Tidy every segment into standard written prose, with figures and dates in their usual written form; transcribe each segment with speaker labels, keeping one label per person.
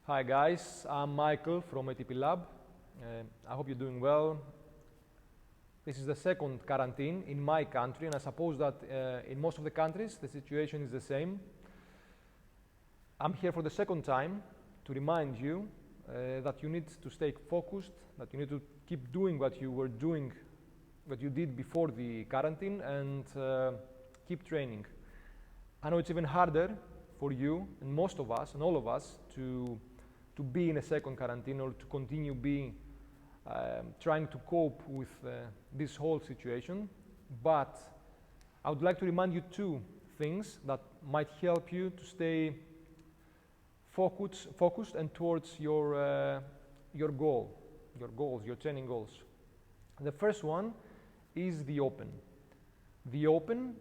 Speaker 1: Hi guys, I'm Michael from ATP Lab. I hope you're doing well. This is the second quarantine in my country, and I suppose that in most of the countries the situation is the same. I'm here for the second time to remind you that you need to stay focused, that you need to keep doing what you were doing, what you did before the quarantine, and keep training. I know it's even harder for you and most of us and all of us to be in a second quarantine or to continue being trying to cope with this whole situation. But I would like to remind you two things that might help you to stay focused and towards your goals, your training goals. The first one is the Open. The Open,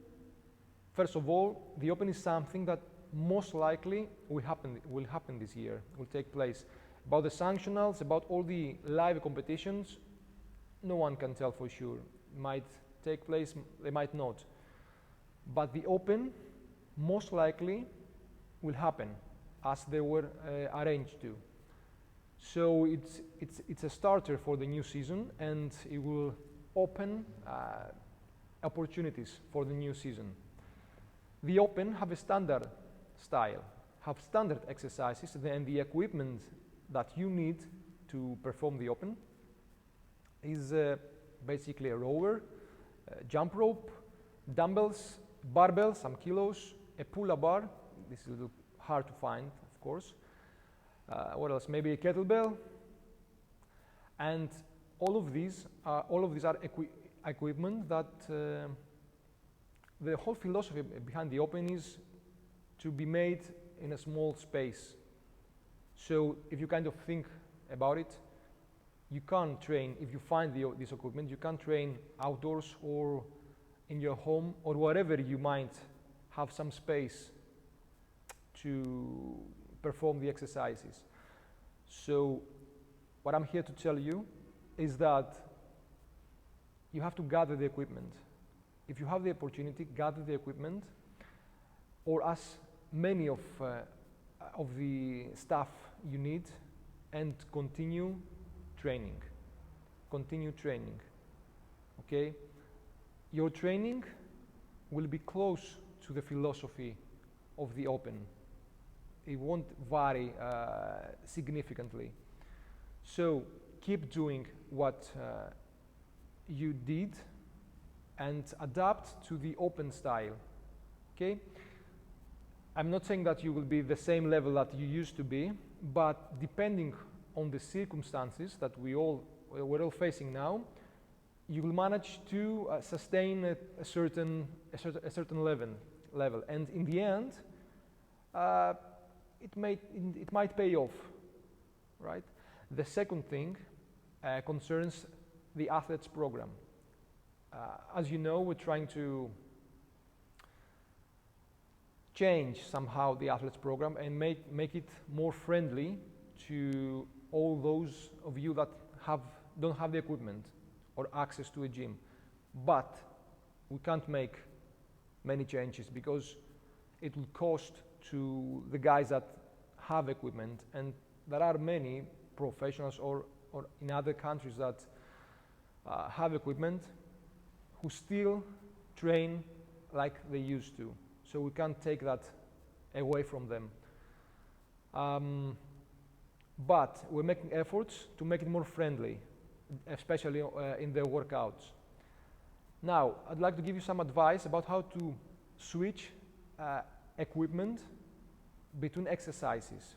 Speaker 1: first of all, the Open is something that most likely will happen this year, will take place. About the sanctionals, about all the live competitions, no one can tell for sure. Might take place, they might not. But the Open most likely will happen as they were arranged to. So it's a starter for the new season, and it will open opportunities for the new season. The Open have a standard style, have standard exercises, and the equipment that you need to perform the Open is basically a rower, jump rope, dumbbells, barbells, some kilos, a pull-up bar. This is a little hard to find, of course. What else? Maybe a kettlebell. And all of these are equipment that the whole philosophy behind the Open is to be made in a small space. So if you kind of think about it, you can't train, if you find this equipment, you can't train outdoors or in your home or wherever you might have some space to perform the exercises. So what I'm here to tell you is that you have to gather the equipment. If you have the opportunity, gather the equipment, or as many of the stuff you need, and continue training. Continue training. Okay? Your training will be close to the philosophy of the Open. It won't vary significantly. So keep doing what you did and adapt to the Open style. Okay? I'm not saying that you will be the same level that you used to be, but depending on the circumstances that we're all facing now, you will manage to sustain a certain level, and in the end, it might pay off, right? The second thing concerns the athletes program. As you know, we're trying to change somehow the athletes program and make it more friendly to all those of you that don't have the equipment or access to a gym. But we can't make many changes because it will cost to the guys that have equipment, and there are many professionals or in other countries that have equipment who still train like they used to. So we can't take that away from them. But we're making efforts to make it more friendly, especially in the workouts. Now, I'd like to give you some advice about how to switch equipment between exercises.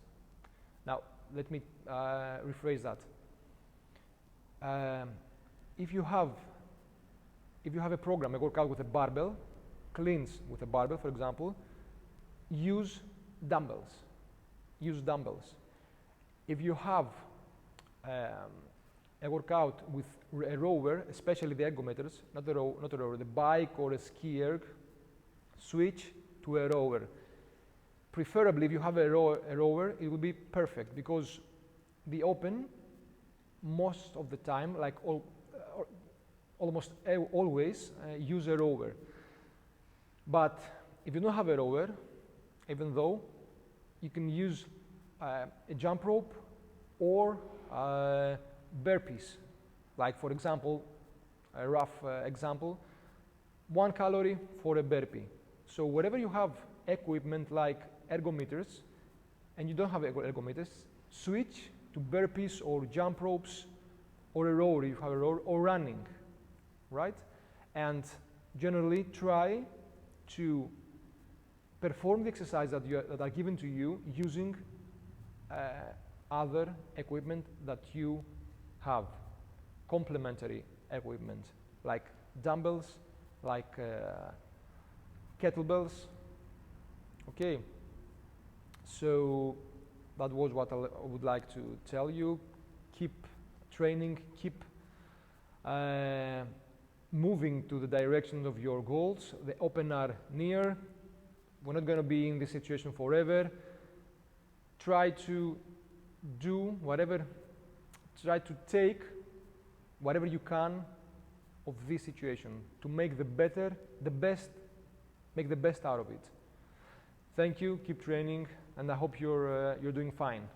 Speaker 1: Now, let me rephrase that. If you have a program, a workout with a barbell, cleans with a barbell, for example, use dumbbells. Use dumbbells. If you have a workout with a rower, especially the ergometers, not a rower, the bike or a ski erg, switch to a rower. Preferably, if you have a rower, it will be perfect because the Open, most of the time, like almost always, use a rower. But if you don't have a rower, even though you can use a jump rope or burpees. Like for example, a rough example, 1 calorie for a burpee. So wherever you have equipment like ergometers and you don't have ergometers, switch to burpees or jump ropes or a rower if you have a rower, or running, right? And generally try to perform the exercise that are given to you using other equipment that you have, complementary equipment like dumbbells, like kettlebells. Okay, so that was what I would like to tell you. Keep training, keep moving to the direction of your goals. The open are near. We're not going to be in this situation forever. Try to do whatever, try to take whatever you can of this situation to make make the best out of it. Thank you, keep training, and I hope you're doing fine.